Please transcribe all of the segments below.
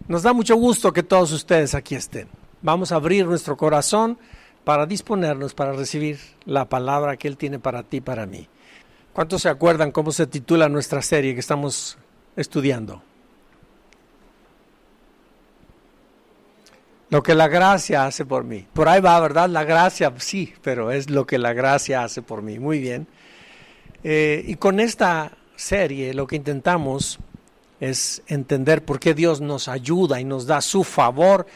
Nos da mucho gusto que todos ustedes aquí estén. Vamos a abrir nuestro corazón para disponernos para recibir la palabra que Él tiene para ti y para mí. ¿Cuántos se acuerdan cómo se titula nuestra serie que estamos estudiando? Lo que la gracia hace por mí. Por ahí va, ¿verdad? La gracia, sí, pero es lo que la gracia hace por mí. Muy bien. Y con esta serie lo que intentamos es entender por qué Dios nos ayuda y nos da su favor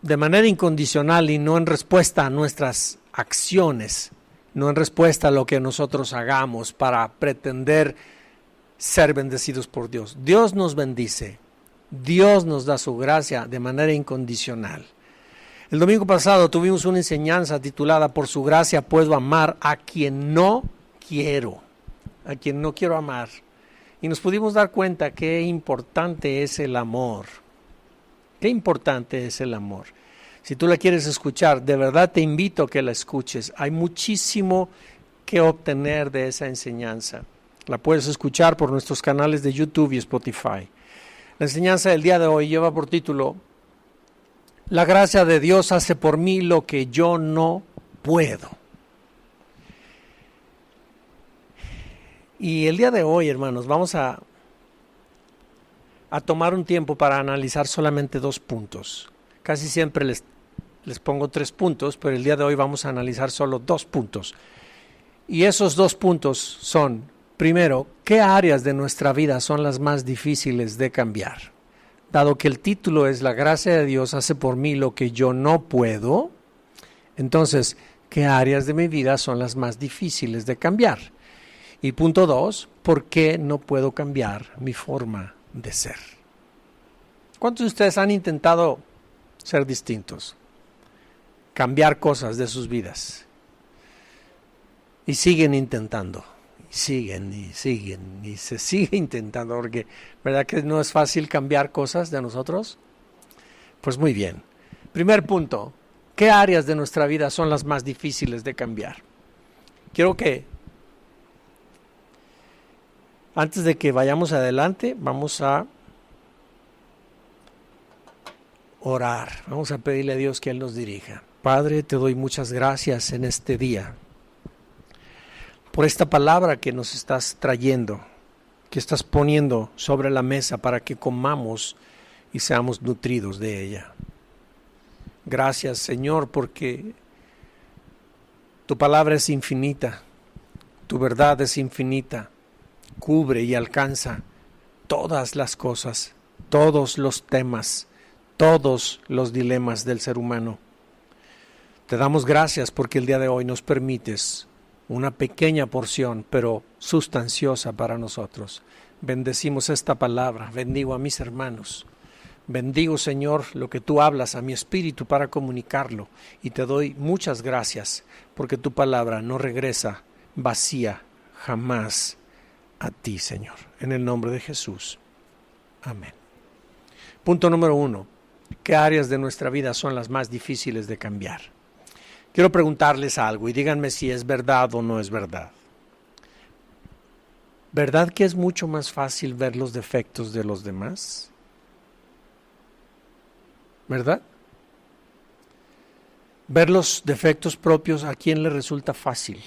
de manera incondicional y no en respuesta a nuestras acciones, no en respuesta a lo que nosotros hagamos para pretender ser bendecidos por Dios. Dios nos bendice, Dios nos da su gracia de manera incondicional. El domingo pasado tuvimos una enseñanza titulada "Por su gracia puedo amar a quien no quiero", a quien no quiero amar. Y nos pudimos dar cuenta qué importante es el amor. Qué importante es el amor. Si tú la quieres escuchar, de verdad te invito a que la escuches. Hay muchísimo que obtener de esa enseñanza. La puedes escuchar por nuestros canales de YouTube y Spotify. La enseñanza del día de hoy lleva por título "La gracia de Dios hace por mí lo que yo no puedo". Y el día de hoy, hermanos, vamos a tomar un tiempo para analizar solamente 2 puntos. Casi siempre les pongo 3 puntos, pero el día de hoy vamos a analizar solo 2 puntos. Y esos 2 puntos son, primero, ¿qué áreas de nuestra vida son las más difíciles de cambiar? Dado que el título es "La gracia de Dios hace por mí lo que yo no puedo", entonces, ¿qué áreas de mi vida son las más difíciles de cambiar? Y punto 2, ¿por qué no puedo cambiar mi forma de ser? ¿Cuántos de ustedes han intentado ser distintos? Cambiar cosas de sus vidas. Y siguen intentando. Y siguen y se sigue intentando, porque ¿verdad que no es fácil cambiar cosas de nosotros? Pues muy bien. Primer punto, ¿qué áreas de nuestra vida son las más difíciles de cambiar? Quiero que, antes de que vayamos adelante, vamos a orar. Vamos a pedirle a Dios que Él nos dirija. Padre, te doy muchas gracias en este día por esta palabra que nos estás trayendo, que estás poniendo sobre la mesa para que comamos y seamos nutridos de ella. Gracias, Señor, porque tu palabra es infinita, tu verdad es infinita, cubre y alcanza todas las cosas, todos los temas, todos los dilemas del ser humano. Te damos gracias porque el día de hoy nos permites una pequeña porción, pero sustanciosa para nosotros. Bendecimos esta palabra, bendigo a mis hermanos. Bendigo, Señor, lo que tú hablas a mi espíritu para comunicarlo. Y te doy muchas gracias porque tu palabra no regresa vacía jamás a ti, Señor. En el nombre de Jesús. Amén. Punto número 1. ¿Qué áreas de nuestra vida son las más difíciles de cambiar? Quiero preguntarles algo y díganme si es verdad o no es verdad. ¿Verdad que es mucho más fácil ver los defectos de los demás? ¿Verdad? Ver los defectos propios, ¿a quién le resulta fácil?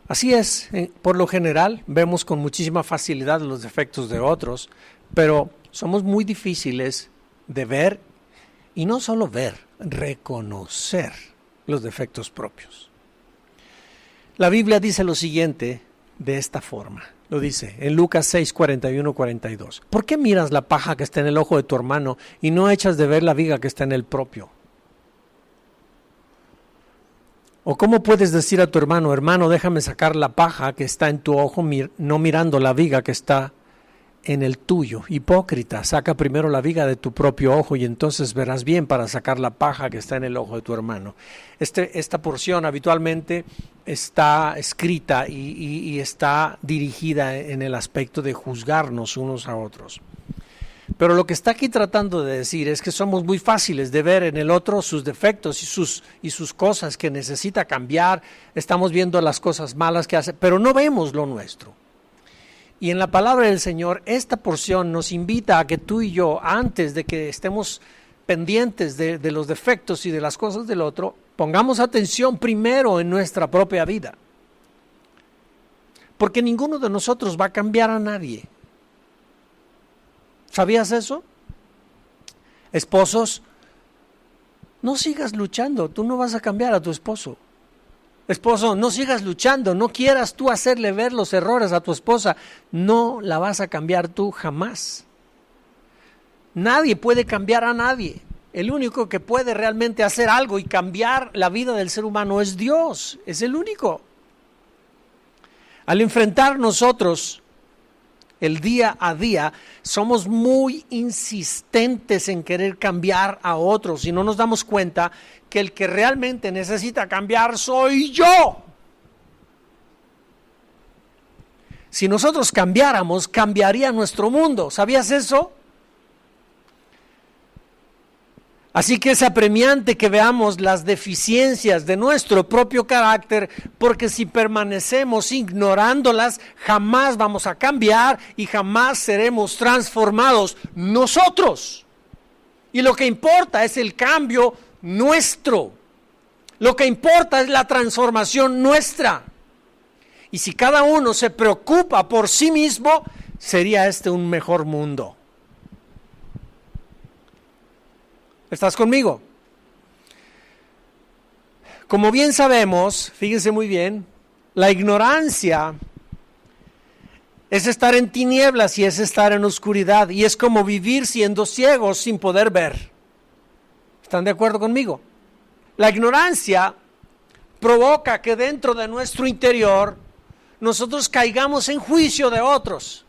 Así es, por lo general vemos con muchísima facilidad los defectos de otros, pero somos muy difíciles de ver, y no solo ver, reconocer los defectos propios. La Biblia dice lo siguiente de esta forma, lo dice en Lucas 6, 41, 42. ¿Por qué miras la paja que está en el ojo de tu hermano y no echas de ver la viga que está en el propio? ¿O cómo puedes decir a tu hermano, hermano, déjame sacar la paja que está en tu ojo, no mirando la viga que está en el tuyo? Hipócrita, saca primero la viga de tu propio ojo y entonces verás bien para sacar la paja que está en el ojo de tu hermano. Esta porción habitualmente está escrita y está dirigida en el aspecto de juzgarnos unos a otros. Pero lo que está aquí tratando de decir es que somos muy fáciles de ver en el otro sus defectos y sus cosas que necesita cambiar. Estamos viendo las cosas malas que hace, pero no vemos lo nuestro. Y en la palabra del Señor, esta porción nos invita a que tú y yo, antes de que estemos pendientes de los defectos y de las cosas del otro, pongamos atención primero en nuestra propia vida. Porque ninguno de nosotros va a cambiar a nadie. ¿Sabías eso? Esposos, no sigas luchando, tú no vas a cambiar a tu esposo. Esposo, no sigas luchando, no quieras tú hacerle ver los errores a tu esposa, no la vas a cambiar tú jamás. Nadie puede cambiar a nadie. El único que puede realmente hacer algo y cambiar la vida del ser humano es Dios, es el único. Al enfrentar nosotros el día a día, somos muy insistentes en querer cambiar a otros y no nos damos cuenta que el que realmente necesita cambiar soy yo. Si nosotros cambiáramos, cambiaría nuestro mundo. ¿Sabías eso? Así que es apremiante que veamos las deficiencias de nuestro propio carácter, porque si permanecemos ignorándolas, jamás vamos a cambiar y jamás seremos transformados nosotros. Y lo que importa es el cambio nuestro. Lo que importa es la transformación nuestra. Y si cada uno se preocupa por sí mismo, sería este un mejor mundo. ¿Estás conmigo? Como bien sabemos, fíjense muy bien, la ignorancia es estar en tinieblas y es estar en oscuridad y es como vivir siendo ciegos sin poder ver. ¿Están de acuerdo conmigo? La ignorancia provoca que dentro de nuestro interior nosotros caigamos en juicio de otros.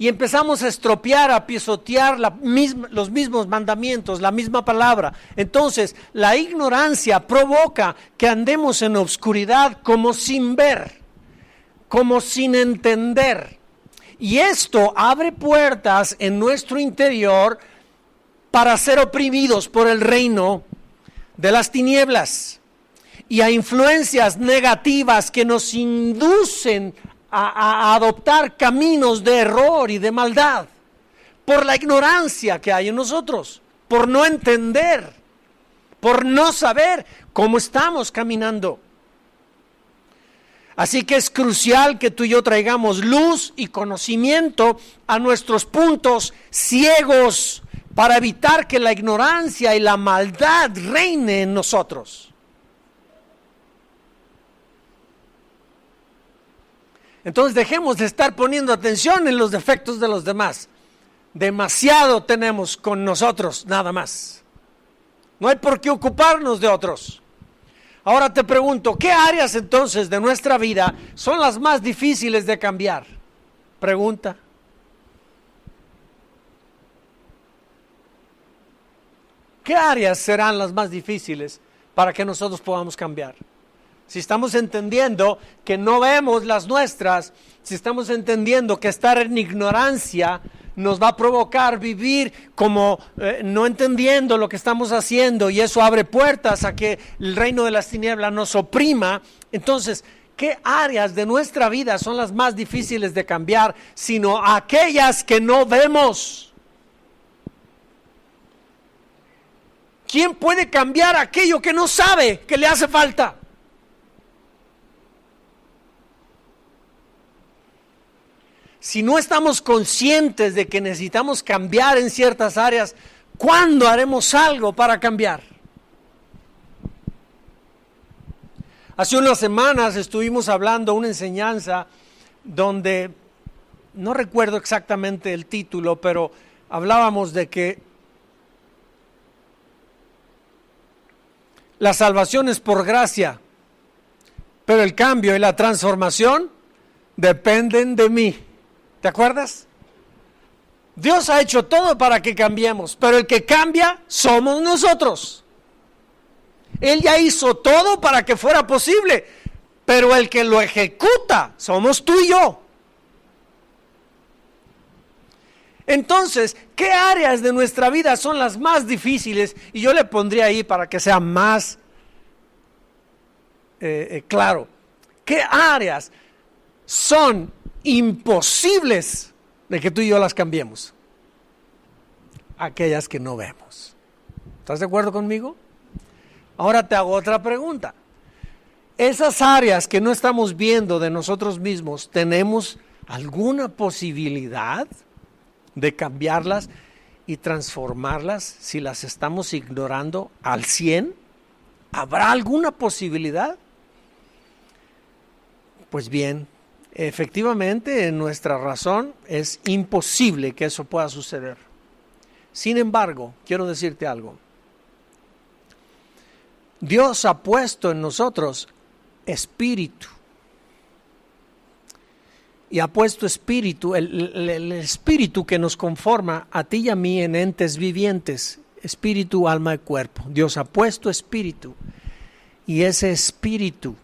Y empezamos a estropear, a pisotear los mismos mandamientos, la misma palabra. Entonces, la ignorancia provoca que andemos en obscuridad como sin ver, como sin entender. Y esto abre puertas en nuestro interior para ser oprimidos por el reino de las tinieblas y a influencias negativas que nos inducen a adoptar caminos de error y de maldad por la ignorancia que hay en nosotros, por no entender, por no saber cómo estamos caminando. Así que es crucial que tú y yo traigamos luz y conocimiento a nuestros puntos ciegos para evitar que la ignorancia y la maldad reine en nosotros. Entonces dejemos de estar poniendo atención en los defectos de los demás. Demasiado tenemos con nosotros nada más. No hay por qué ocuparnos de otros. Ahora te pregunto, ¿qué áreas entonces de nuestra vida son las más difíciles de cambiar? Pregunta. ¿Qué áreas serán las más difíciles para que nosotros podamos cambiar? Si estamos entendiendo que no vemos las nuestras, si estamos entendiendo que estar en ignorancia nos va a provocar vivir como no entendiendo lo que estamos haciendo y eso abre puertas a que el reino de las tinieblas nos oprima, entonces, ¿qué áreas de nuestra vida son las más difíciles de cambiar, sino aquellas que no vemos? ¿Quién puede cambiar aquello que no sabe que le hace falta? Si no estamos conscientes de que necesitamos cambiar en ciertas áreas, ¿cuándo haremos algo para cambiar? Hace unas semanas estuvimos hablando una enseñanza donde, no recuerdo exactamente el título, pero hablábamos de que la salvación es por gracia, pero el cambio y la transformación dependen de mí. ¿Te acuerdas? Dios ha hecho todo para que cambiemos, pero el que cambia somos nosotros. Él ya hizo todo para que fuera posible, pero el que lo ejecuta somos tú y yo. Entonces, ¿qué áreas de nuestra vida son las más difíciles? Y yo le pondría ahí para que sea más claro. ¿Qué áreas son imposibles de que tú y yo las cambiemos? Aquellas que no vemos. ¿Estás de acuerdo conmigo? Ahora te hago otra pregunta. Esas áreas que no estamos viendo de nosotros mismos, ¿tenemos alguna posibilidad de cambiarlas y transformarlas si las estamos ignorando al 100%? ¿Habrá alguna posibilidad? Pues bien, efectivamente en nuestra razón es imposible que eso pueda suceder. Sin embargo, quiero decirte algo. Dios ha puesto en nosotros espíritu. Y ha puesto espíritu, el espíritu que nos conforma a ti y a mí en entes vivientes, espíritu, alma y cuerpo. Dios ha puesto espíritu. Y ese espíritu,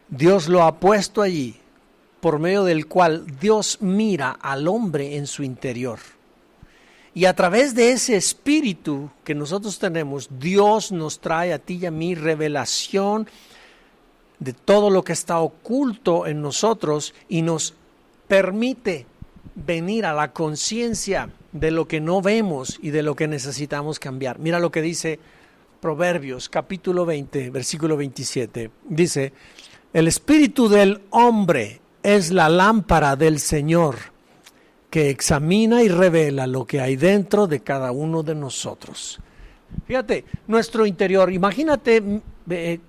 Dios lo ha puesto allí, por medio del cual Dios mira al hombre en su interior. Y a través de ese espíritu que nosotros tenemos, Dios nos trae a ti y a mí revelación de todo lo que está oculto en nosotros y nos permite venir a la conciencia de lo que no vemos y de lo que necesitamos cambiar. Mira lo que dice Proverbios, capítulo 20, versículo 27. Dice, el espíritu del hombre es la lámpara del Señor, que examina y revela lo que hay dentro de cada uno de nosotros. Fíjate, nuestro interior, imagínate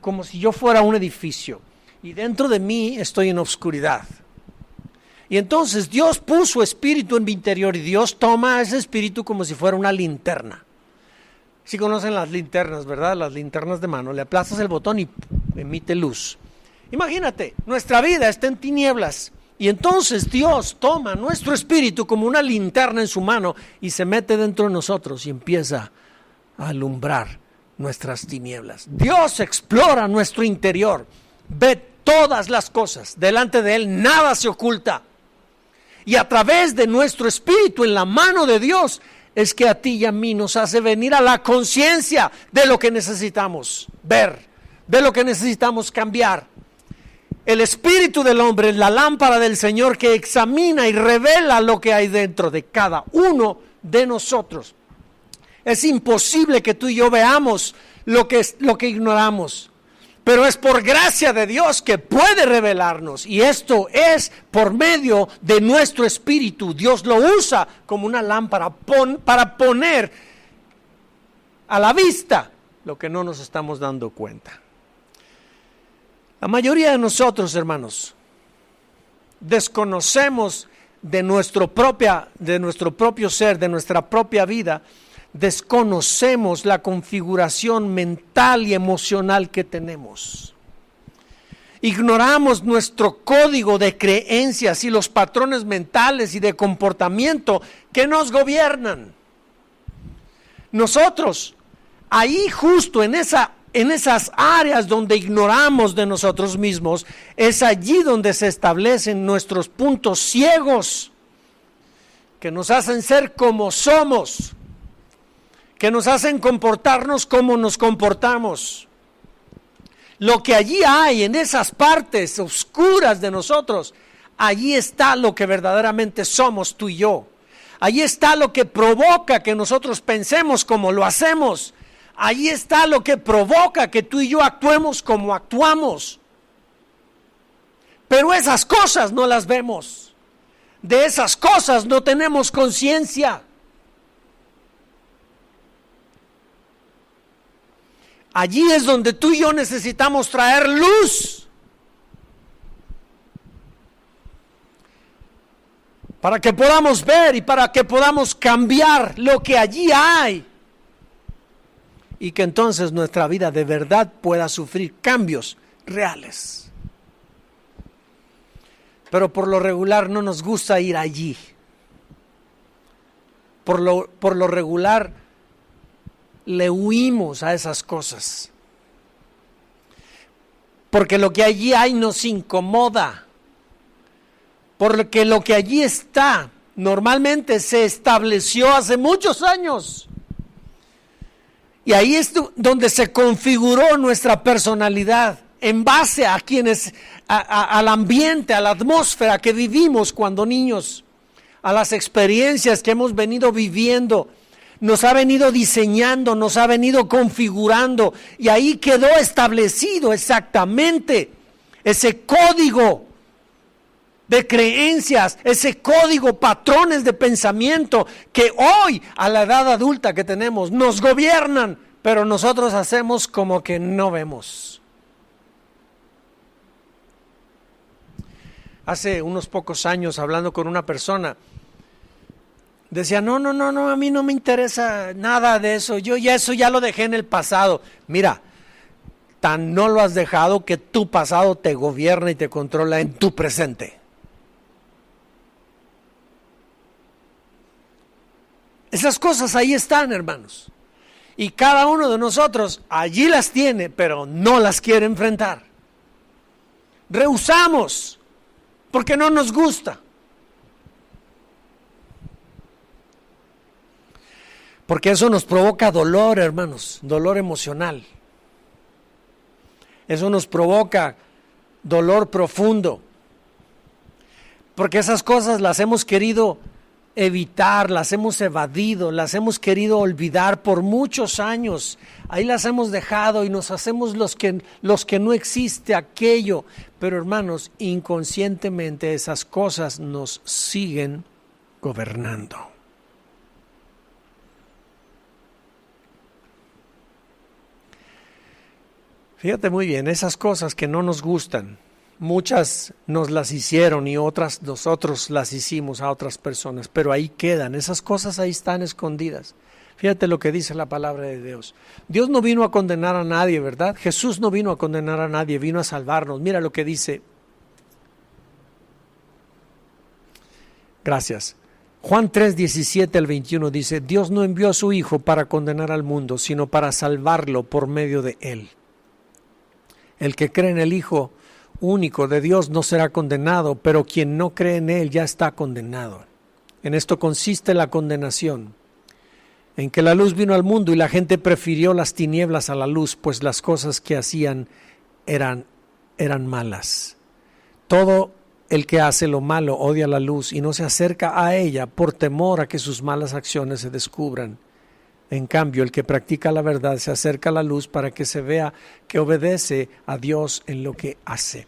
como si yo fuera un edificio y dentro de mí estoy en oscuridad. Y entonces Dios puso espíritu en mi interior y Dios toma ese espíritu como si fuera una linterna. Si conocen las linternas, ¿verdad? Las linternas de mano, le aplastas el botón y emite luz. Imagínate, nuestra vida está en tinieblas. Y entonces Dios toma nuestro espíritu como una linterna en su mano y se mete dentro de nosotros y empieza a alumbrar nuestras tinieblas. Dios explora nuestro interior, ve todas las cosas, delante de Él nada se oculta. Y a través de nuestro espíritu en la mano de Dios es que a ti y a mí nos hace venir a la conciencia de lo que necesitamos ver, de lo que necesitamos cambiar. El espíritu del hombre es la lámpara del Señor que examina y revela lo que hay dentro de cada uno de nosotros. Es imposible que tú y yo veamos lo que ignoramos, pero es por gracia de Dios que puede revelarnos, y esto es por medio de nuestro espíritu. Dios lo usa como una lámpara para poner a la vista lo que no nos estamos dando cuenta. La mayoría de nosotros, hermanos, desconocemos de nuestro propio ser, de nuestra propia vida, desconocemos la configuración mental y emocional que tenemos. Ignoramos nuestro código de creencias y los patrones mentales y de comportamiento que nos gobiernan. Nosotros, ahí justo en esas áreas donde ignoramos de nosotros mismos, es allí donde se establecen nuestros puntos ciegos que nos hacen ser como somos, que nos hacen comportarnos como nos comportamos. Lo que allí hay en esas partes oscuras de nosotros, allí está lo que verdaderamente somos tú y yo. Allí está lo que provoca que nosotros pensemos como lo hacemos. Allí está lo que provoca que tú y yo actuemos como actuamos. Pero esas cosas no las vemos. De esas cosas no tenemos conciencia. Allí es donde tú y yo necesitamos traer luz para que podamos ver y para que podamos cambiar lo que allí hay. Y que entonces nuestra vida de verdad pueda sufrir cambios reales. Pero por lo regular no nos gusta ir allí. Por lo regular le huimos a esas cosas. Porque lo que allí hay nos incomoda. Porque lo que allí está normalmente se estableció hace muchos años. Y ahí es donde se configuró nuestra personalidad, en base a al ambiente, a la atmósfera que vivimos cuando niños, a las experiencias que hemos venido viviendo. Nos ha venido diseñando, nos ha venido configurando, y ahí quedó establecido exactamente ese código de creencias, ese código, patrones de pensamiento que hoy, a la edad adulta que tenemos, nos gobiernan, pero nosotros hacemos como que no vemos. Hace unos pocos años, hablando con una persona, decía, no, a mí no me interesa nada de eso, eso ya lo dejé en el pasado. Mira, tan no lo has dejado que tu pasado te gobierna y te controla en tu presente. Esas cosas ahí están, hermanos. Y cada uno de nosotros allí las tiene, pero no las quiere enfrentar. Rehusamos, porque no nos gusta. Porque eso nos provoca dolor, hermanos, dolor emocional. Eso nos provoca dolor profundo. Porque esas cosas las hemos querido evitar, las hemos evadido, las hemos querido olvidar por muchos años. Ahí las hemos dejado y nos hacemos los que no existe aquello. Pero hermanos, inconscientemente esas cosas nos siguen gobernando. Fíjate muy bien, esas cosas que no nos gustan, muchas nos las hicieron y otras nosotros las hicimos a otras personas, pero ahí quedan, esas cosas ahí están escondidas. Fíjate lo que dice la palabra de Dios. Dios no vino a condenar a nadie, ¿verdad? Jesús no vino a condenar a nadie, vino a salvarnos. Mira lo que dice. Gracias. Juan 3, 17 al 21 dice, Dios no envió a su Hijo para condenar al mundo, sino para salvarlo por medio de él. El que cree en el Hijo único de Dios no será condenado, pero quien no cree en él ya está condenado. En esto consiste la condenación, en que la luz vino al mundo y la gente prefirió las tinieblas a la luz, pues las cosas que hacían eran malas. Todo el que hace lo malo odia la luz y no se acerca a ella por temor a que sus malas acciones se descubran. En cambio, el que practica la verdad se acerca a la luz para que se vea que obedece a Dios en lo que hace.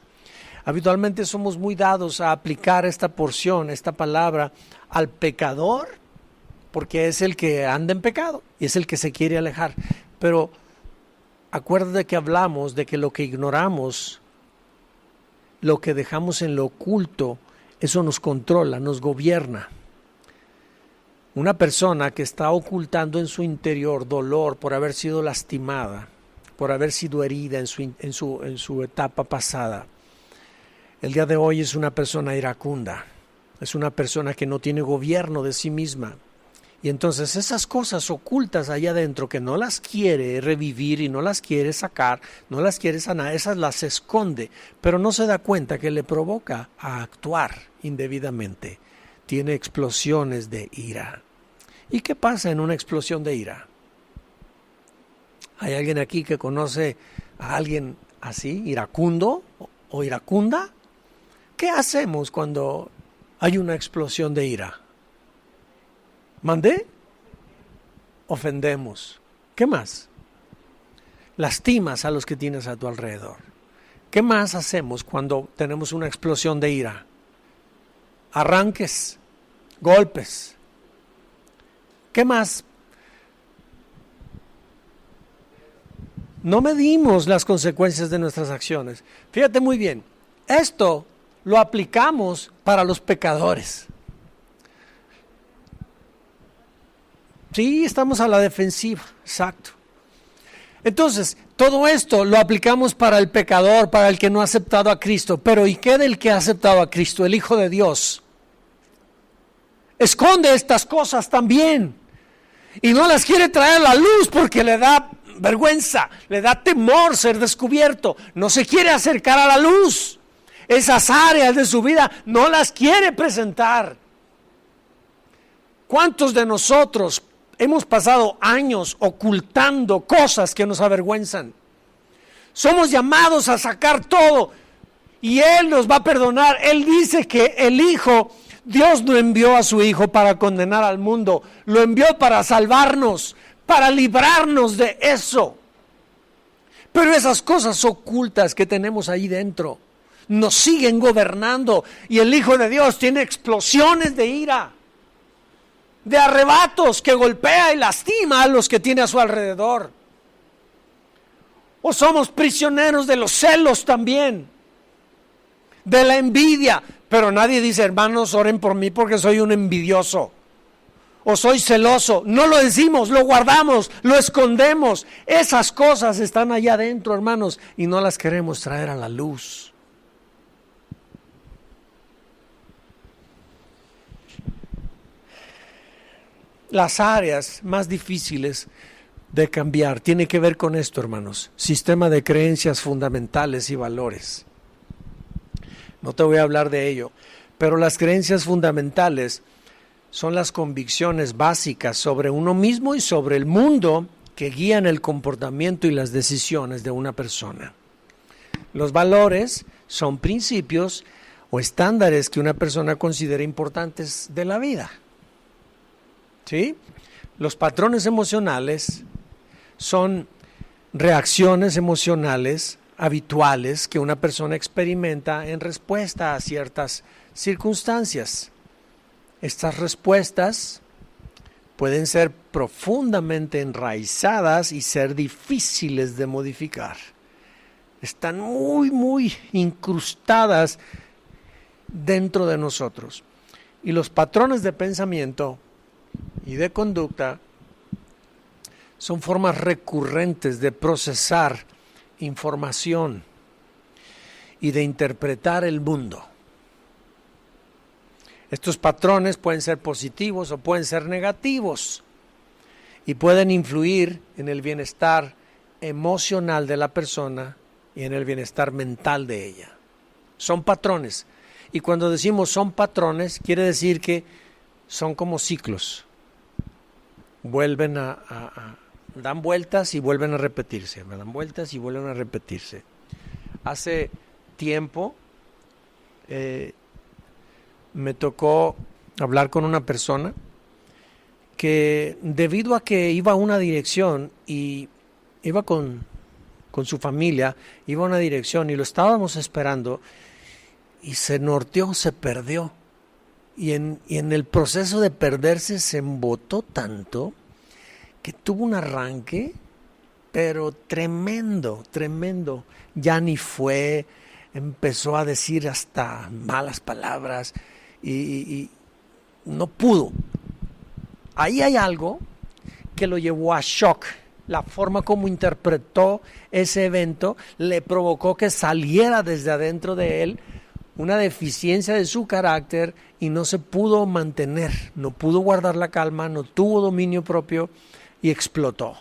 Habitualmente somos muy dados a aplicar esta porción, esta palabra, al pecador, porque es el que anda en pecado y es el que se quiere alejar. Pero acuérdate que hablamos de que lo que ignoramos, lo que dejamos en lo oculto, eso nos controla, nos gobierna. Una persona que está ocultando en su interior dolor por haber sido lastimada, por haber sido herida en su etapa pasada, el día de hoy es una persona iracunda, es una persona que no tiene gobierno de sí misma. Y entonces esas cosas ocultas allá adentro que no las quiere revivir y no las quiere sacar, no las quiere sanar, esas las esconde, pero no se da cuenta que le provoca a actuar indebidamente. Tiene explosiones de ira. ¿Y qué pasa en una explosión de ira? ¿Hay alguien aquí que conoce a alguien así, iracundo o iracunda? ¿Qué hacemos cuando hay una explosión de ira? ¿Mandé? Ofendemos. ¿Qué más? Lastimas a los que tienes a tu alrededor. ¿Qué más hacemos cuando tenemos una explosión de ira? Arranques, golpes. ¿Qué más? No medimos las consecuencias de nuestras acciones. Fíjate muy bien, esto lo aplicamos para los pecadores. Sí, estamos a la defensiva, exacto. Entonces, todo esto lo aplicamos para el pecador, para el que no ha aceptado a Cristo. Pero ¿y qué del que ha aceptado a Cristo, el Hijo de Dios? Esconde estas cosas también. Y no las quiere traer a la luz porque le da vergüenza, le da temor ser descubierto. No se quiere acercar a la luz. Esas áreas de su vida no las quiere presentar. ¿Cuántos de nosotros hemos pasado años ocultando cosas que nos avergüenzan? Somos llamados a sacar todo y Él nos va a perdonar. Él dice que el Hijo, Dios no envió a su Hijo para condenar al mundo, lo envió para salvarnos, para librarnos de eso. Pero esas cosas ocultas que tenemos ahí dentro nos siguen gobernando y el Hijo de Dios tiene explosiones de ira, de arrebatos que golpea y lastima a los que tiene a su alrededor. O somos prisioneros de los celos también, de la envidia. Pero nadie dice, hermanos, oren por mí porque soy un envidioso o soy celoso. No lo decimos, lo guardamos, lo escondemos. Esas cosas están allá adentro, hermanos, y no las queremos traer a la luz. Las áreas más difíciles de cambiar tiene que ver con esto, hermanos: sistema de creencias fundamentales y valores. No te voy a hablar de ello, pero las creencias fundamentales son las convicciones básicas sobre uno mismo y sobre el mundo que guían el comportamiento y las decisiones de una persona. Los valores son principios o estándares que una persona considera importantes de la vida. ¿Sí? Los patrones emocionales son reacciones emocionales habituales que una persona experimenta en respuesta a ciertas circunstancias. Estas respuestas pueden ser profundamente enraizadas y ser difíciles de modificar. Están muy incrustadas dentro de nosotros. Y los patrones de pensamiento y de conducta son formas recurrentes de procesar información y de interpretar el mundo. Estos patrones pueden ser positivos o pueden ser negativos y pueden influir en el bienestar emocional de la persona y en el bienestar mental de ella. Son patrones, y cuando decimos son patrones quiere decir que son como ciclos. Vuelven dan vueltas y vuelven a repetirse, dan vueltas y vuelven a repetirse. Hace tiempo me tocó hablar con una persona que, debido a que iba a una dirección y iba con su familia, iba a una dirección y lo estábamos esperando y se norteó, se perdió. Y en el proceso de perderse se embotó tanto que tuvo un arranque, pero tremendo. Ya ni fue, empezó a decir hasta malas palabras y no pudo. Ahí hay algo que lo llevó a shock. La forma como interpretó ese evento le provocó que saliera desde adentro de él una deficiencia de su carácter y no se pudo mantener, no pudo guardar la calma, no tuvo dominio propio y explotó.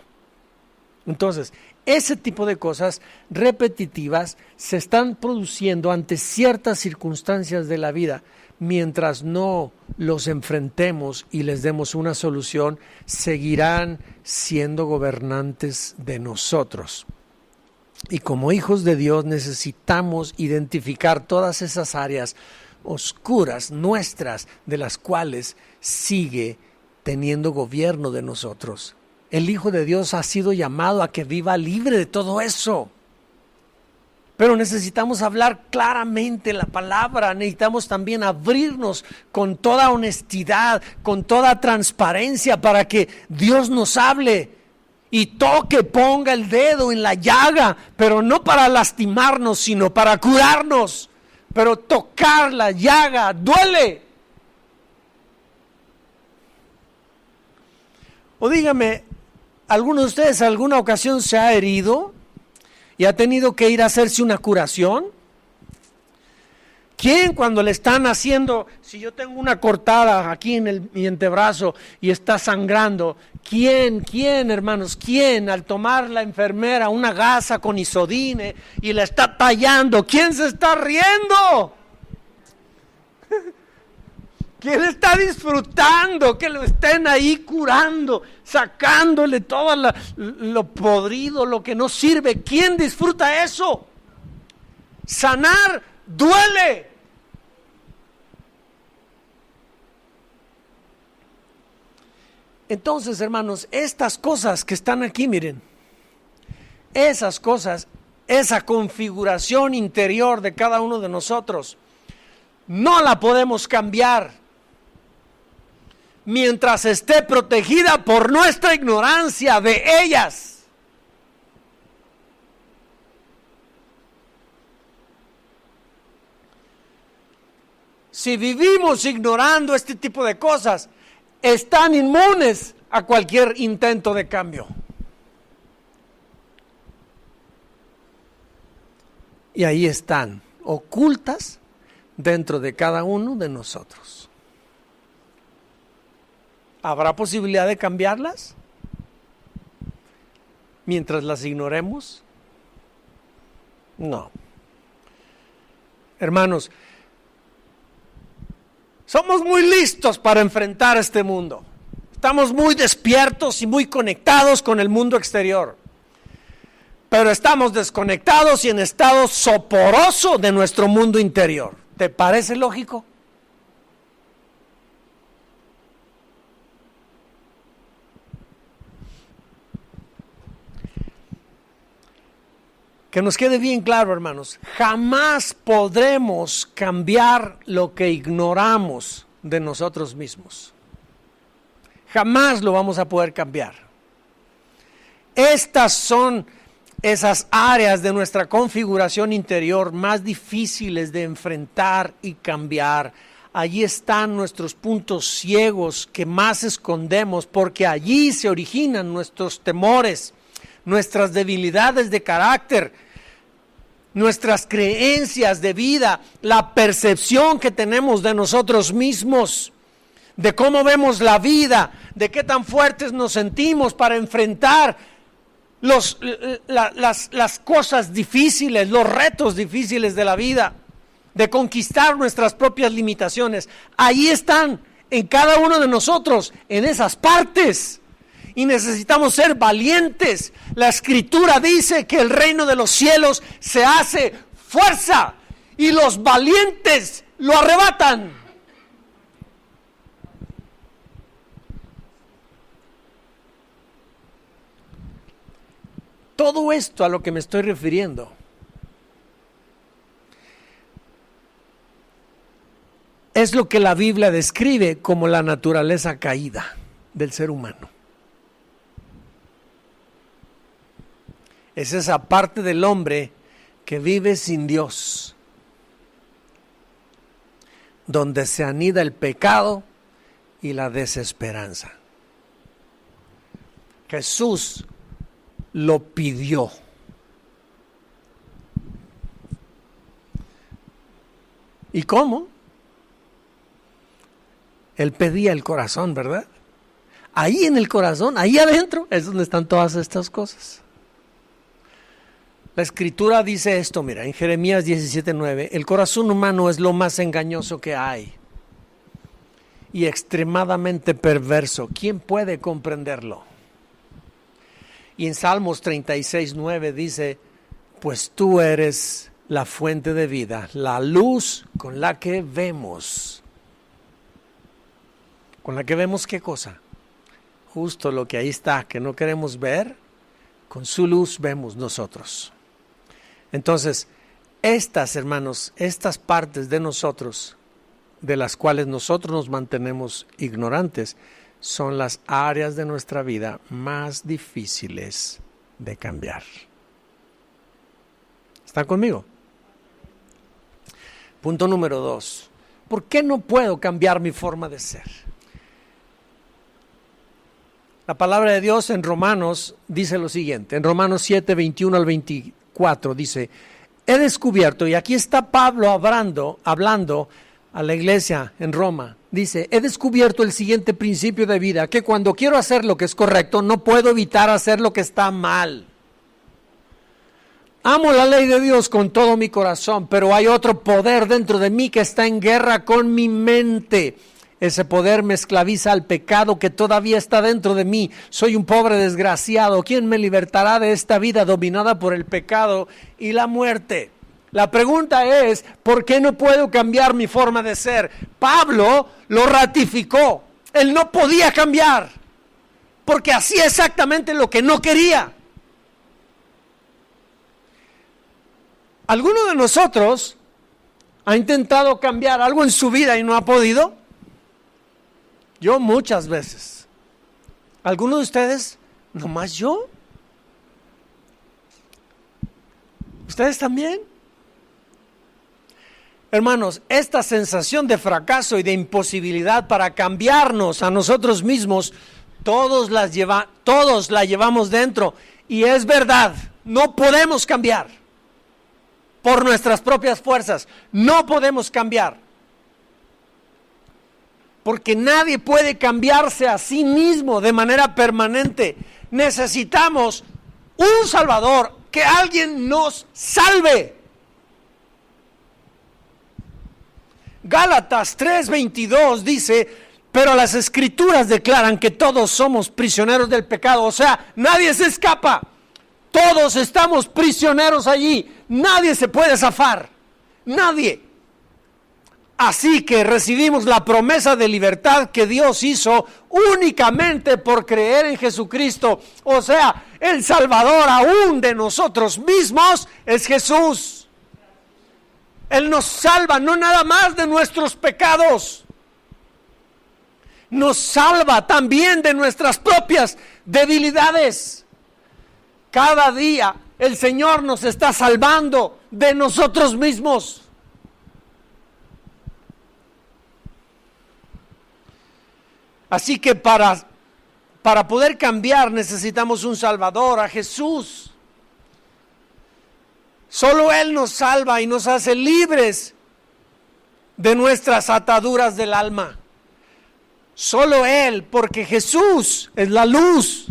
Entonces, ese tipo de cosas repetitivas se están produciendo ante ciertas circunstancias de la vida. Mientras no los enfrentemos y les demos una solución, seguirán siendo gobernantes de nosotros. Y como hijos de Dios necesitamos identificar todas esas áreas oscuras nuestras de las cuales sigue teniendo gobierno de nosotros. El Hijo de Dios ha sido llamado a que viva libre de todo eso. Pero necesitamos hablar claramente la palabra, necesitamos también abrirnos con toda honestidad, con toda transparencia para que Dios nos hable y toque, ponga el dedo en la llaga, pero no para lastimarnos, sino para curarnos. Pero tocar la llaga duele. O dígame, ¿alguno de ustedes alguna ocasión se ha herido y ha tenido que ir a hacerse una curación? ¿Quién, cuando le están haciendo, si yo tengo una cortada aquí en mi antebrazo y está sangrando, ¿quién, hermanos, quién, al tomar la enfermera una gasa con isodine y la está tallando, quién se está riendo? ¿Quién está disfrutando que lo estén ahí curando, sacándole todo lo podrido, lo que no sirve? ¿Quién disfruta eso? Sanar duele. Entonces, hermanos, estas cosas que están aquí, miren, esas cosas, esa configuración interior de cada uno de nosotros, no la podemos cambiar mientras esté protegida por nuestra ignorancia de ellas. Si vivimos ignorando este tipo de cosas, están inmunes a cualquier intento de cambio. Y ahí están, ocultas dentro de cada uno de nosotros. ¿Habrá posibilidad de cambiarlas mientras las ignoremos? No. Hermanos, somos muy listos para enfrentar este mundo. Estamos muy despiertos y muy conectados con el mundo exterior. Pero estamos desconectados y en estado soporoso de nuestro mundo interior. ¿Te parece lógico? Que nos quede bien claro, hermanos, jamás podremos cambiar lo que ignoramos de nosotros mismos. Jamás lo vamos a poder cambiar. Estas son esas áreas de nuestra configuración interior más difíciles de enfrentar y cambiar. Allí están nuestros puntos ciegos que más escondemos, porque allí se originan nuestros temores, nuestras debilidades de carácter, nuestras creencias de vida, la percepción que tenemos de nosotros mismos, de cómo vemos la vida, de qué tan fuertes nos sentimos para enfrentar las cosas difíciles, los retos difíciles de la vida, de conquistar nuestras propias limitaciones. Ahí están, en cada uno de nosotros, en esas partes. Y necesitamos ser valientes. La Escritura dice que el reino de los cielos se hace fuerza y los valientes lo arrebatan. Todo esto a lo que me estoy refiriendo es lo que la Biblia describe como la naturaleza caída del ser humano. Es esa parte del hombre que vive sin Dios, donde se anida el pecado y la desesperanza. Jesús lo pidió. ¿Y cómo? Él pedía el corazón, ¿verdad? Ahí en el corazón, ahí adentro, es donde están todas estas cosas. La Escritura dice esto, mira, en Jeremías 17:9, el corazón humano es lo más engañoso que hay y extremadamente perverso. ¿Quién puede comprenderlo? Y en Salmos 36:9 dice, pues tú eres la fuente de vida, la luz con la que vemos. ¿Con la que vemos qué cosa? Justo lo que ahí está, que no queremos ver, con su luz vemos nosotros. Entonces, estas, hermanos, estas partes de nosotros, de las cuales nosotros nos mantenemos ignorantes, son las áreas de nuestra vida más difíciles de cambiar. ¿Están conmigo? Punto número 2. ¿Por qué no puedo cambiar mi forma de ser? La palabra de Dios en Romanos dice lo siguiente, en Romanos 7, 21 al 24 dice, he descubierto, y aquí está Pablo hablando a la iglesia en Roma, dice, he descubierto el siguiente principio de vida, que cuando quiero hacer lo que es correcto, no puedo evitar hacer lo que está mal. Amo la ley de Dios con todo mi corazón, pero hay otro poder dentro de mí que está en guerra con mi mente. Ese poder me esclaviza al pecado que todavía está dentro de mí. Soy un pobre desgraciado. ¿Quién me libertará de esta vida dominada por el pecado y la muerte? La pregunta es, ¿por qué no puedo cambiar mi forma de ser? Pablo lo ratificó. Él no podía cambiar, porque hacía exactamente lo que no quería. ¿Alguno de nosotros ha intentado cambiar algo en su vida y no ha podido? Yo muchas veces. ¿Alguno de ustedes? ¿Nomás yo? ¿Ustedes también? Hermanos, esta sensación de fracaso y de imposibilidad para cambiarnos a nosotros mismos, todos la llevamos dentro. Y es verdad, no podemos cambiar por nuestras propias fuerzas. No podemos cambiar. Porque nadie puede cambiarse a sí mismo de manera permanente. Necesitamos un Salvador, que alguien nos salve. Gálatas 3:22 dice, pero las Escrituras declaran que todos somos prisioneros del pecado. O sea, nadie se escapa. Todos estamos prisioneros allí. Nadie se puede zafar. Nadie. Así que recibimos la promesa de libertad que Dios hizo únicamente por creer en Jesucristo. O sea, el Salvador aún de nosotros mismos es Jesús. Él nos salva no nada más de nuestros pecados, nos salva también de nuestras propias debilidades. Cada día el Señor nos está salvando de nosotros mismos. Así que para poder cambiar necesitamos un Salvador, a Jesús. Solo Él nos salva y nos hace libres de nuestras ataduras del alma. Solo Él, porque Jesús es la luz.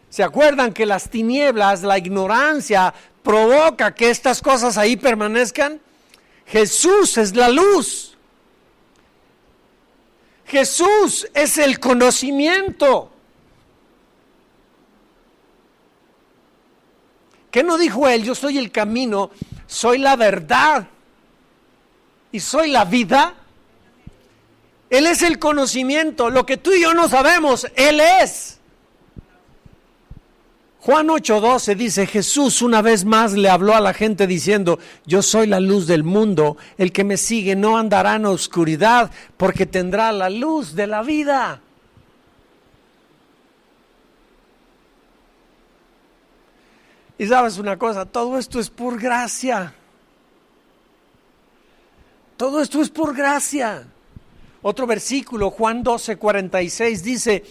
¿Se acuerdan que las tinieblas, la ignorancia, provoca que estas cosas ahí permanezcan? Jesús es la luz. Jesús es el conocimiento. ¿Qué no dijo Él? Yo soy el camino, soy la verdad y soy la vida. Él es el conocimiento. Lo que tú y yo no sabemos, Él es. Juan 8:12 dice, Jesús una vez más le habló a la gente diciendo, yo soy la luz del mundo, el que me sigue no andará en oscuridad porque tendrá la luz de la vida. Y sabes una cosa, todo esto es por gracia. Todo esto es por gracia. Otro versículo, Juan 12:46 dice,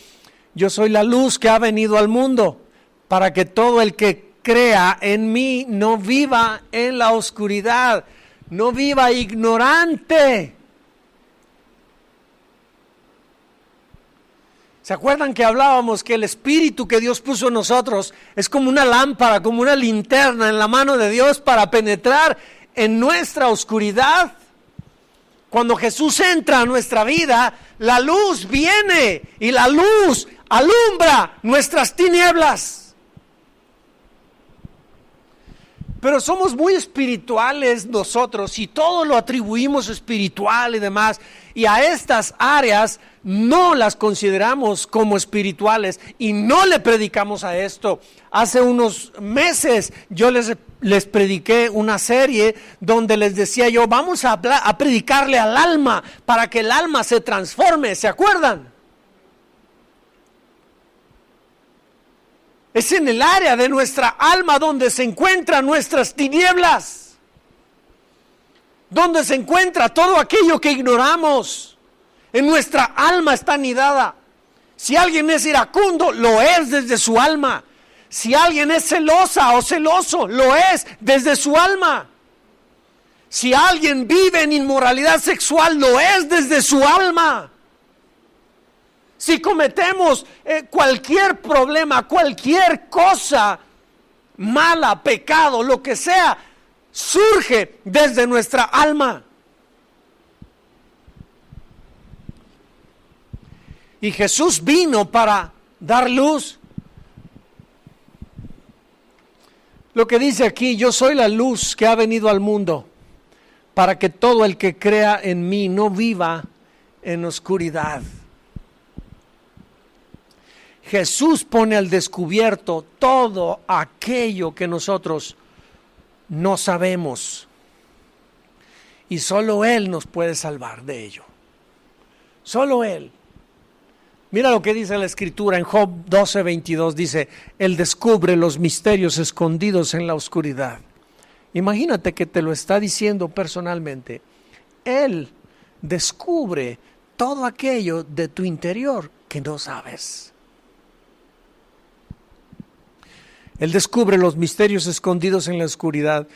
yo soy la luz que ha venido al mundo, para que todo el que crea en mí no viva en la oscuridad, no viva ignorante. ¿Se acuerdan que hablábamos que el Espíritu que Dios puso en nosotros es como una lámpara, como una linterna en la mano de Dios para penetrar en nuestra oscuridad? Cuando Jesús entra a nuestra vida, la luz viene y la luz alumbra nuestras tinieblas. Pero somos muy espirituales nosotros y todo lo atribuimos espiritual y demás. Y a estas áreas no las consideramos como espirituales y no le predicamos a esto. Hace unos meses yo les prediqué una serie donde les decía yo, vamos a predicarle al alma para que el alma se transforme. ¿Se acuerdan? Es en el área de nuestra alma donde se encuentran nuestras tinieblas, donde se encuentra todo aquello que ignoramos. En nuestra alma está anidada. Si alguien es iracundo, lo es desde su alma. Si alguien es celosa o celoso, lo es desde su alma. Si alguien vive en inmoralidad sexual, lo es desde su alma. Si cometemos cualquier problema, cualquier cosa mala, pecado, lo que sea, surge desde nuestra alma. Y Jesús vino para dar luz. Lo que dice aquí, yo soy la luz que ha venido al mundo, para que todo el que crea en mí no viva en oscuridad. Jesús pone al descubierto todo aquello que nosotros no sabemos. Y solo Él nos puede salvar de ello. Solo Él. Mira lo que dice la Escritura en Job 12:22, dice, Él descubre los misterios escondidos en la oscuridad. Imagínate que te lo está diciendo personalmente. Él descubre todo aquello de tu interior que no sabes. Él descubre los misterios escondidos en la oscuridad,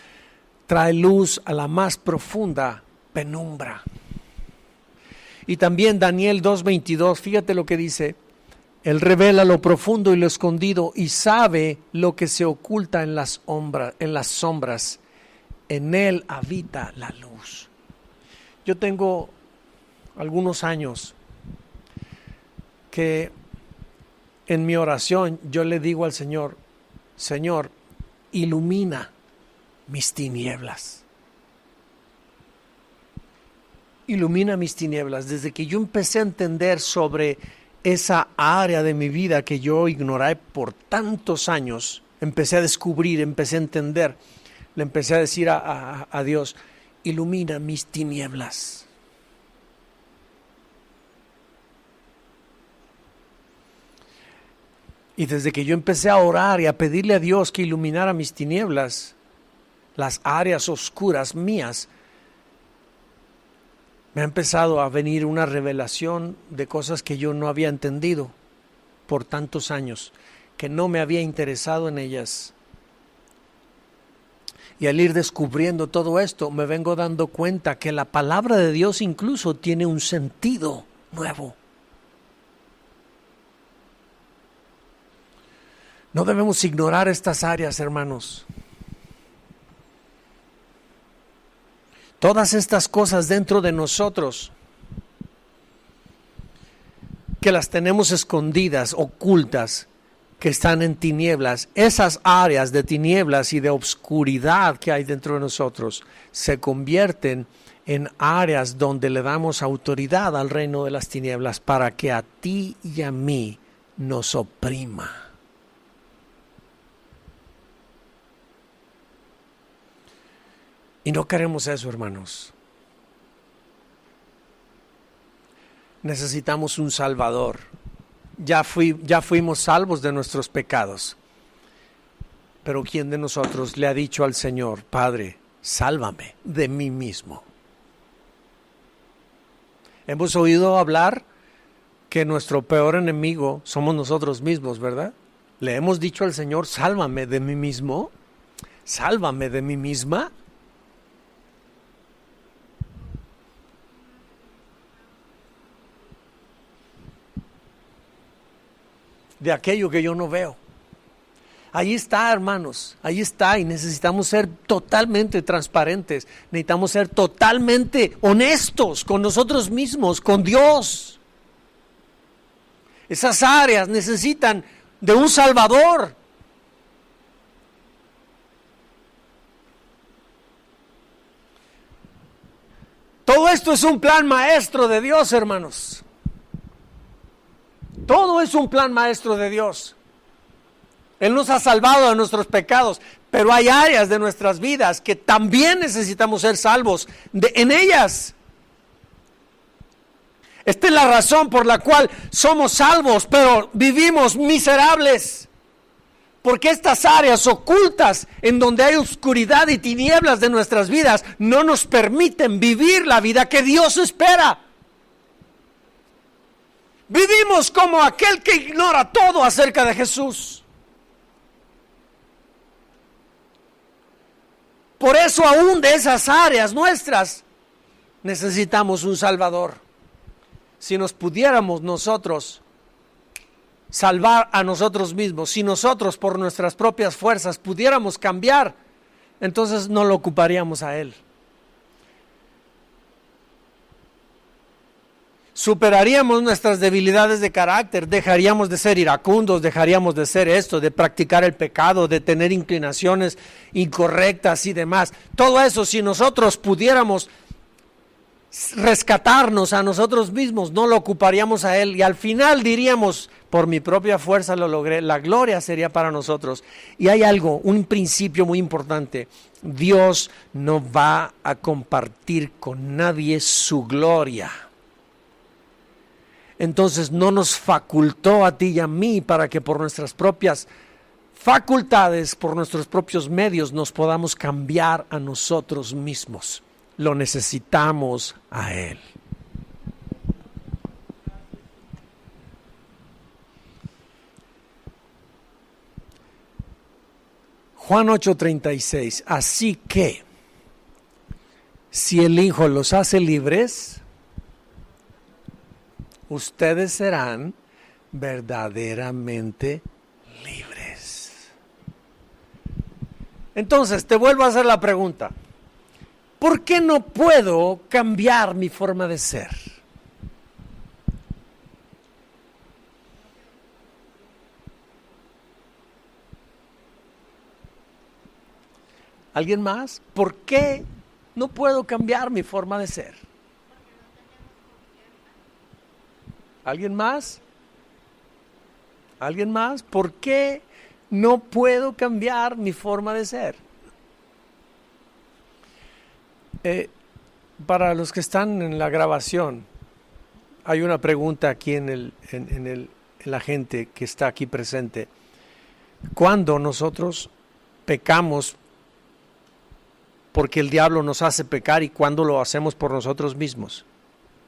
trae luz a la más profunda penumbra. Y también Daniel 2:22, fíjate lo que dice, Él revela lo profundo y lo escondido y sabe lo que se oculta en las sombras. En Él habita la luz. Yo tengo algunos años que en mi oración yo le digo al Señor, Señor, ilumina mis tinieblas. Ilumina mis tinieblas. Desde que yo empecé a entender sobre esa área de mi vida que yo ignoré por tantos años, empecé a descubrir, empecé a entender, le empecé a decir a Dios, ilumina mis tinieblas. Y desde que yo empecé a orar y a pedirle a Dios que iluminara mis tinieblas, las áreas oscuras mías, me ha empezado a venir una revelación de cosas que yo no había entendido por tantos años, que no me había interesado en ellas. Y al ir descubriendo todo esto, me vengo dando cuenta que la palabra de Dios incluso tiene un sentido nuevo. No debemos ignorar estas áreas, hermanos. Todas estas cosas dentro de nosotros, que las tenemos escondidas, ocultas, que están en tinieblas, esas áreas de tinieblas y de obscuridad que hay dentro de nosotros, se convierten en áreas donde le damos autoridad al reino de las tinieblas para que a ti y a mí nos oprima. Y no queremos eso, hermanos. Necesitamos un Salvador. Ya fuimos salvos de nuestros pecados. Pero ¿quién de nosotros le ha dicho al Señor, Padre, sálvame de mí mismo? Hemos oído hablar que nuestro peor enemigo somos nosotros mismos, ¿verdad? Le hemos dicho al Señor, sálvame de mí mismo, sálvame de mí misma. De aquello que yo no veo. Ahí está, hermanos, ahí está, y necesitamos ser totalmente transparentes, necesitamos ser totalmente honestos con nosotros mismos, con Dios. Esas áreas necesitan de un Salvador. Todo esto es un plan maestro de Dios, hermanos. Todo es un plan maestro de Dios. Él nos ha salvado de nuestros pecados, pero hay áreas de nuestras vidas que también necesitamos ser salvos en ellas. Esta es la razón por la cual somos salvos, pero vivimos miserables. Porque estas áreas ocultas en donde hay oscuridad y tinieblas de nuestras vidas no nos permiten vivir la vida que Dios espera. Vivimos como aquel que ignora todo acerca de Jesús. Por eso aún de esas áreas nuestras necesitamos un Salvador. Si nos pudiéramos nosotros salvar a nosotros mismos, si nosotros por nuestras propias fuerzas pudiéramos cambiar, entonces no lo ocuparíamos a Él. Superaríamos nuestras debilidades de carácter, dejaríamos de ser iracundos, dejaríamos de ser esto, de practicar el pecado, de tener inclinaciones incorrectas y demás. Todo eso, si nosotros pudiéramos rescatarnos a nosotros mismos, no lo ocuparíamos a Él y al final diríamos, por mi propia fuerza lo logré, la gloria sería para nosotros. Y hay algo, un principio muy importante: Dios no va a compartir con nadie su gloria. Entonces no nos facultó a ti y a mí para que por nuestras propias facultades, por nuestros propios medios, nos podamos cambiar a nosotros mismos. Lo necesitamos a Él. Juan 8:36. Así que, si el Hijo los hace libres, ustedes serán verdaderamente libres. Entonces, te vuelvo a hacer la pregunta: ¿por qué no puedo cambiar mi forma de ser? ¿Alguien más? ¿Por qué no puedo cambiar mi forma de ser? ¿Alguien más? ¿Alguien más? ¿Por qué no puedo cambiar mi forma de ser? Para los que están en la grabación, hay una pregunta aquí en la gente que está aquí presente. ¿Cuándo nosotros pecamos porque el diablo nos hace pecar y cuándo lo hacemos por nosotros mismos?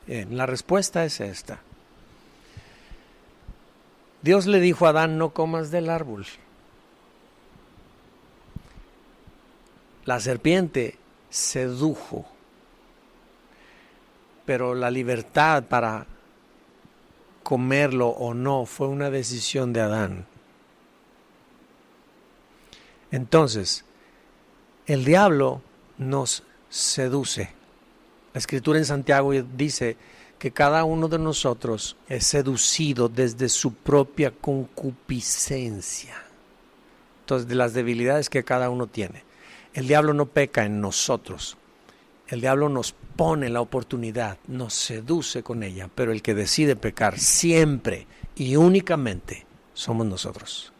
La respuesta es esta. Dios le dijo a Adán: no comas del árbol. La serpiente sedujo, pero la libertad para comerlo o no fue una decisión de Adán. Entonces, el diablo nos seduce. La Escritura en Santiago dice que cada uno de nosotros es seducido desde su propia concupiscencia. Entonces, de las debilidades que cada uno tiene. El diablo no peca en nosotros. El diablo nos pone la oportunidad, nos seduce con ella, pero el que decide pecar siempre y únicamente somos nosotros.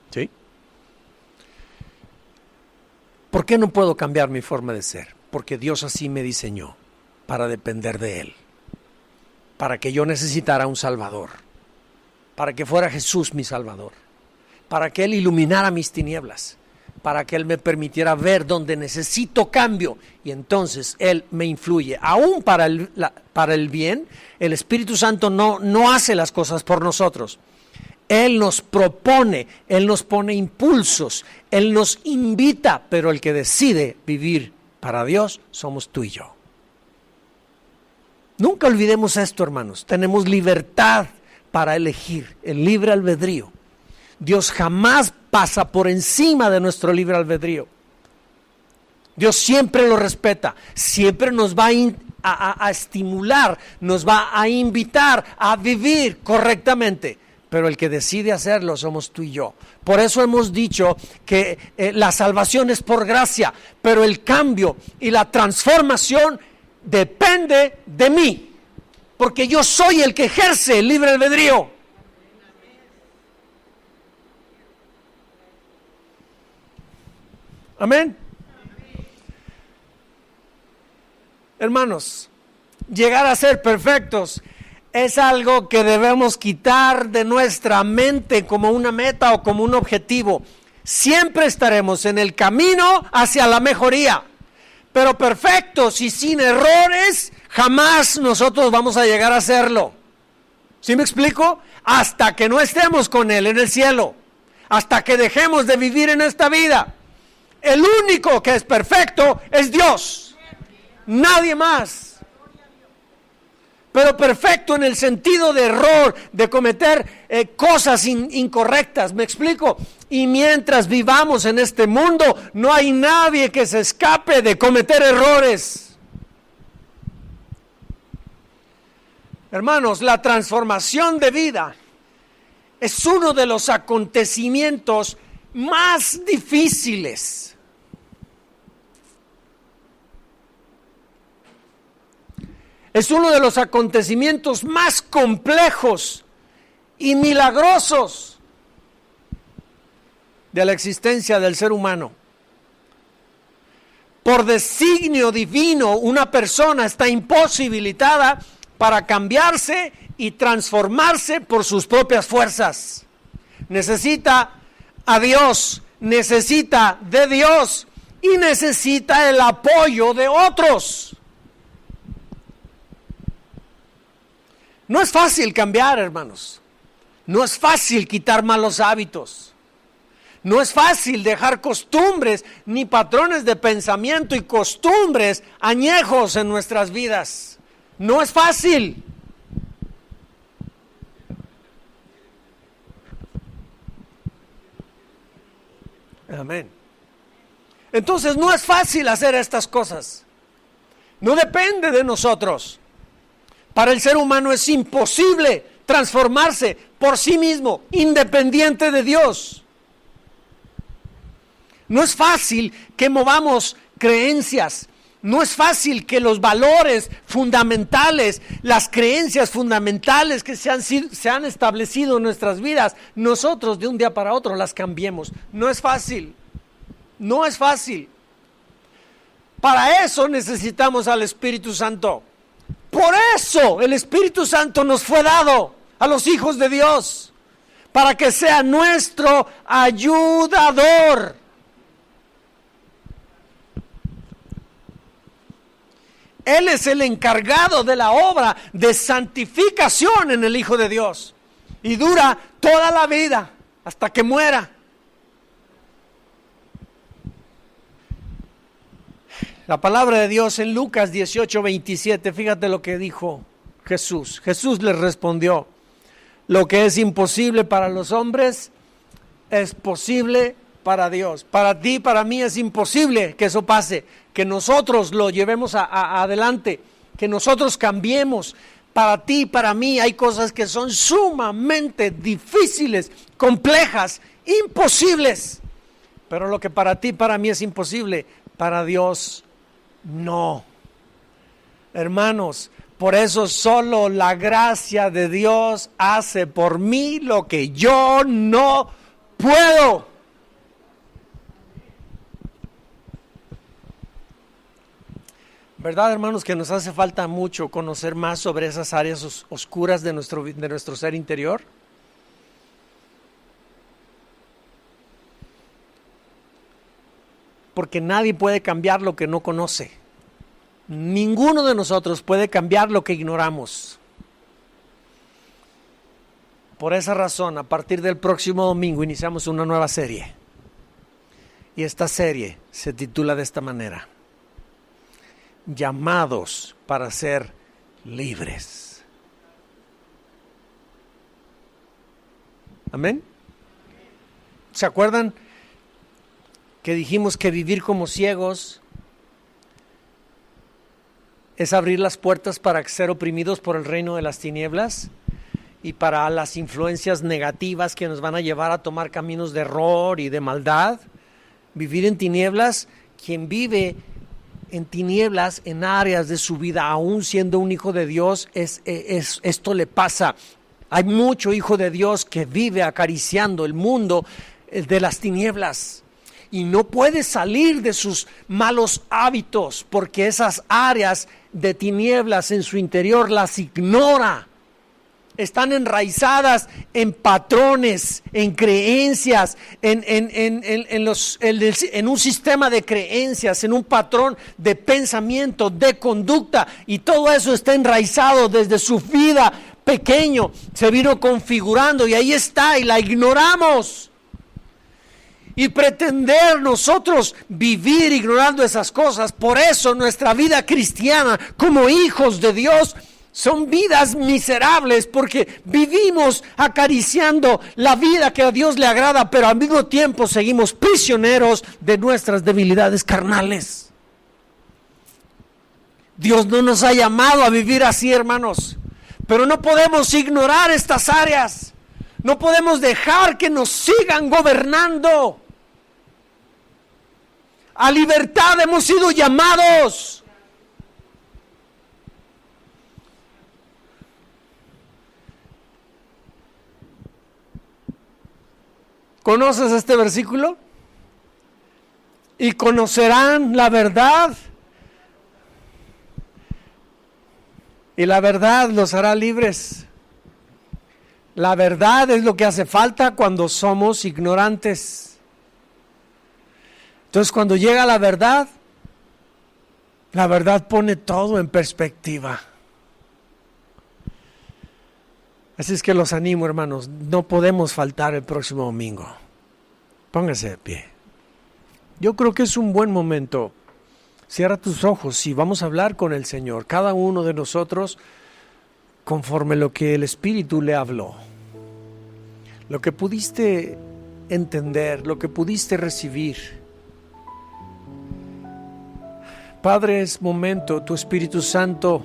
¿Sí? ¿Por qué no puedo cambiar mi forma de ser? Porque Dios así me diseñó, para depender de Él, para que yo necesitara un Salvador, para que fuera Jesús mi Salvador, para que Él iluminara mis tinieblas, para que Él me permitiera ver donde necesito cambio, y entonces Él me influye, aún para el bien. El Espíritu Santo no hace las cosas por nosotros. Él nos propone, Él nos pone impulsos, Él nos invita, pero el que decide vivir para Dios somos tú y yo. Nunca olvidemos esto, hermanos. Tenemos libertad para elegir, el libre albedrío. Dios jamás pasa por encima de nuestro libre albedrío. Dios siempre lo respeta, siempre nos va a estimular, nos va a invitar a vivir correctamente. Pero el que decide hacerlo somos tú y yo. Por eso hemos dicho que la salvación es por gracia, pero el cambio y la transformación depende de mí, porque yo soy el que ejerce el libre albedrío. Amén. Hermanos, llegar a ser perfectos es algo que debemos quitar de nuestra mente como una meta o como un objetivo. Siempre estaremos en el camino hacia la mejoría, pero perfectos y sin errores, jamás nosotros vamos a llegar a serlo. ¿Sí me explico? Hasta que no estemos con Él en el cielo, hasta que dejemos de vivir en esta vida. El único que es perfecto es Dios, nadie más. Pero perfecto en el sentido de error, de cometer cosas incorrectas, ¿me explico? Y mientras vivamos en este mundo, no hay nadie que se escape de cometer errores. Hermanos, la transformación de vida es uno de los acontecimientos más difíciles. Es uno de los acontecimientos más complejos y milagrosos de la existencia del ser humano. Por designio divino, una persona está imposibilitada para cambiarse y transformarse por sus propias fuerzas. Necesita a Dios, necesita de Dios y necesita el apoyo de otros. No es fácil cambiar, hermanos. No es fácil quitar malos hábitos. No es fácil dejar costumbres ni patrones de pensamiento y costumbres añejos en nuestras vidas. No es fácil. Amén. Entonces no es fácil hacer estas cosas. No depende de nosotros. Para el ser humano es imposible transformarse por sí mismo, independiente de Dios. No es fácil que movamos creencias. No es fácil que los valores fundamentales, las creencias fundamentales que se han establecido en nuestras vidas, nosotros de un día para otro las cambiemos. No es fácil. No es fácil. Para eso necesitamos al Espíritu Santo. Por eso el Espíritu Santo nos fue dado a los hijos de Dios, para que sea nuestro ayudador. Él es el encargado de la obra de santificación en el Hijo de Dios. Y dura toda la vida, hasta que muera. La palabra de Dios en Lucas 18:27, fíjate lo que dijo Jesús. Jesús les respondió: lo que es imposible para los hombres es posible para Dios. Para ti, para mí es imposible que eso pase, que nosotros lo llevemos adelante, que nosotros cambiemos. Para ti, para mí hay cosas que son sumamente difíciles, complejas, imposibles. Pero lo que para ti, para mí es imposible, para Dios no. Hermanos, por eso solo la gracia de Dios hace por mí lo que yo no puedo. ¿Verdad, hermanos, que nos hace falta mucho conocer más sobre esas áreas oscuras de nuestro ser interior? Porque nadie puede cambiar lo que no conoce. Ninguno de nosotros puede cambiar lo que ignoramos. Por esa razón, a partir del próximo domingo iniciamos una nueva serie. Y esta serie se titula de esta manera: llamados para ser libres. ¿Amén? ¿Se acuerdan que dijimos que vivir como ciegos es abrir las puertas para ser oprimidos por el reino de las tinieblas y para las influencias negativas que nos van a llevar a tomar caminos de error y de maldad? Vivir en tinieblas, quien vive en tinieblas en áreas de su vida, aún siendo un hijo de Dios, esto le pasa. Hay mucho hijo de Dios que vive acariciando el mundo de las tinieblas y no puede salir de sus malos hábitos, porque esas áreas de tinieblas en su interior las ignora. Están enraizadas en patrones, en creencias, en un sistema de creencias, en un patrón de pensamiento, de conducta, y todo eso está enraizado desde su vida pequeño, se vino configurando y ahí está, y la ignoramos. Y pretender nosotros vivir ignorando esas cosas, por eso nuestra vida cristiana como hijos de Dios son vidas miserables, porque vivimos acariciando la vida que a Dios le agrada, pero al mismo tiempo seguimos prisioneros de nuestras debilidades carnales. Dios no nos ha llamado a vivir así, hermanos. Pero no podemos ignorar estas áreas. No podemos dejar que nos sigan gobernando. A libertad hemos sido llamados. ¿Conoces este versículo? Y conocerán la verdad, y la verdad los hará libres. La verdad es lo que hace falta cuando somos ignorantes. Entonces, cuando llega la verdad pone todo en perspectiva. Así es que los animo, hermanos, no podemos faltar el próximo domingo. Póngase de pie. Yo creo que es un buen momento. Cierra tus ojos y vamos a hablar con el Señor, cada uno de nosotros, conforme lo que el Espíritu le habló. Lo que pudiste entender, lo que pudiste recibir. Padre, es momento, tu Espíritu Santo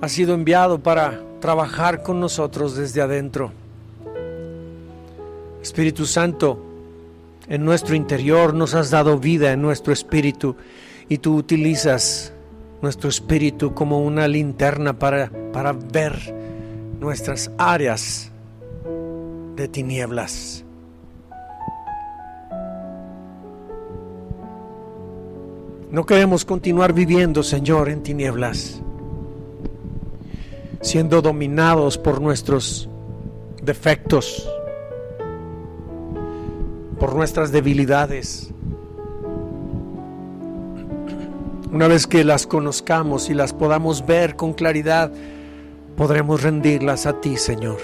ha sido enviado para trabajar con nosotros desde adentro. Espíritu Santo, en nuestro interior nos has dado vida en nuestro espíritu y tú utilizas nuestro espíritu como una linterna para ver nuestras áreas de tinieblas. No queremos continuar viviendo, Señor, en tinieblas, siendo dominados por nuestros defectos, por nuestras debilidades. Una vez que las conozcamos y las podamos ver con claridad, podremos rendirlas a ti, Señor.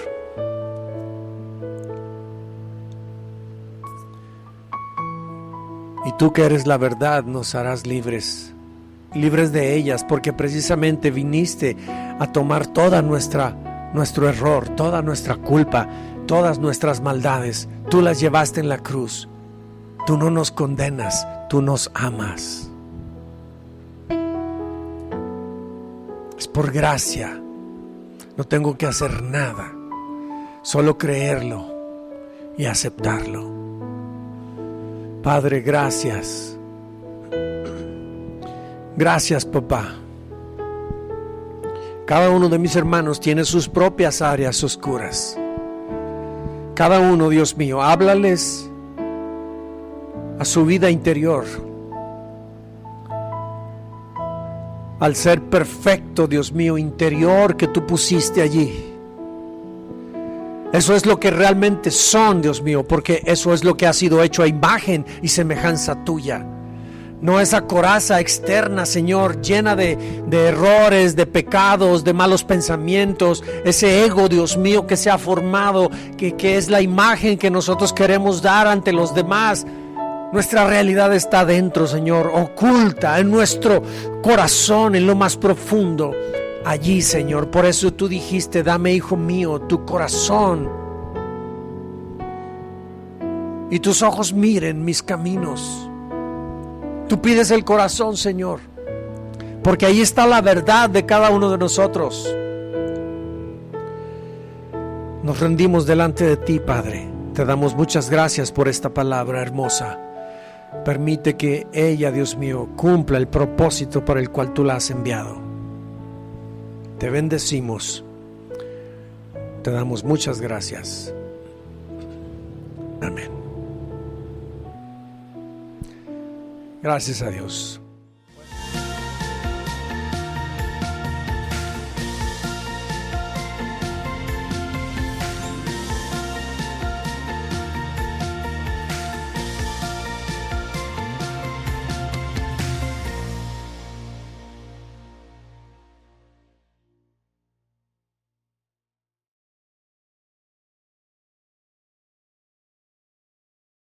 Y tú que eres la verdad, nos harás libres de ellas, porque precisamente viniste a tomar toda nuestro error, toda nuestra culpa, todas nuestras maldades. Tú las llevaste en la cruz. Tú no nos condenas, tú nos amas. Es por gracia. No tengo que hacer nada, solo creerlo y aceptarlo. Padre, gracias. Gracias, papá. Cada uno de mis hermanos tiene sus propias áreas oscuras. Cada uno, Dios mío, háblales a su vida interior. Al ser perfecto, Dios mío, interior que tú pusiste allí. Eso es lo que realmente son, Dios mío, porque eso es lo que ha sido hecho a imagen y semejanza tuya. No esa coraza externa, Señor, llena de errores, de pecados, de malos pensamientos. Ese ego, Dios mío, que se ha formado, que es la imagen que nosotros queremos dar ante los demás. Nuestra realidad está dentro, Señor, oculta en nuestro corazón, en lo más profundo. Allí, Señor, por eso tú dijiste, dame, hijo mío, tu corazón. Y tus ojos miren mis caminos. Tú pides el corazón, Señor, porque ahí está la verdad de cada uno de nosotros. Nos rendimos delante de ti, Padre. Te damos muchas gracias por esta palabra hermosa. Permite que ella, Dios mío, cumpla el propósito para el cual tú la has enviado. Te bendecimos. Te damos muchas gracias. Amén. Gracias a Dios.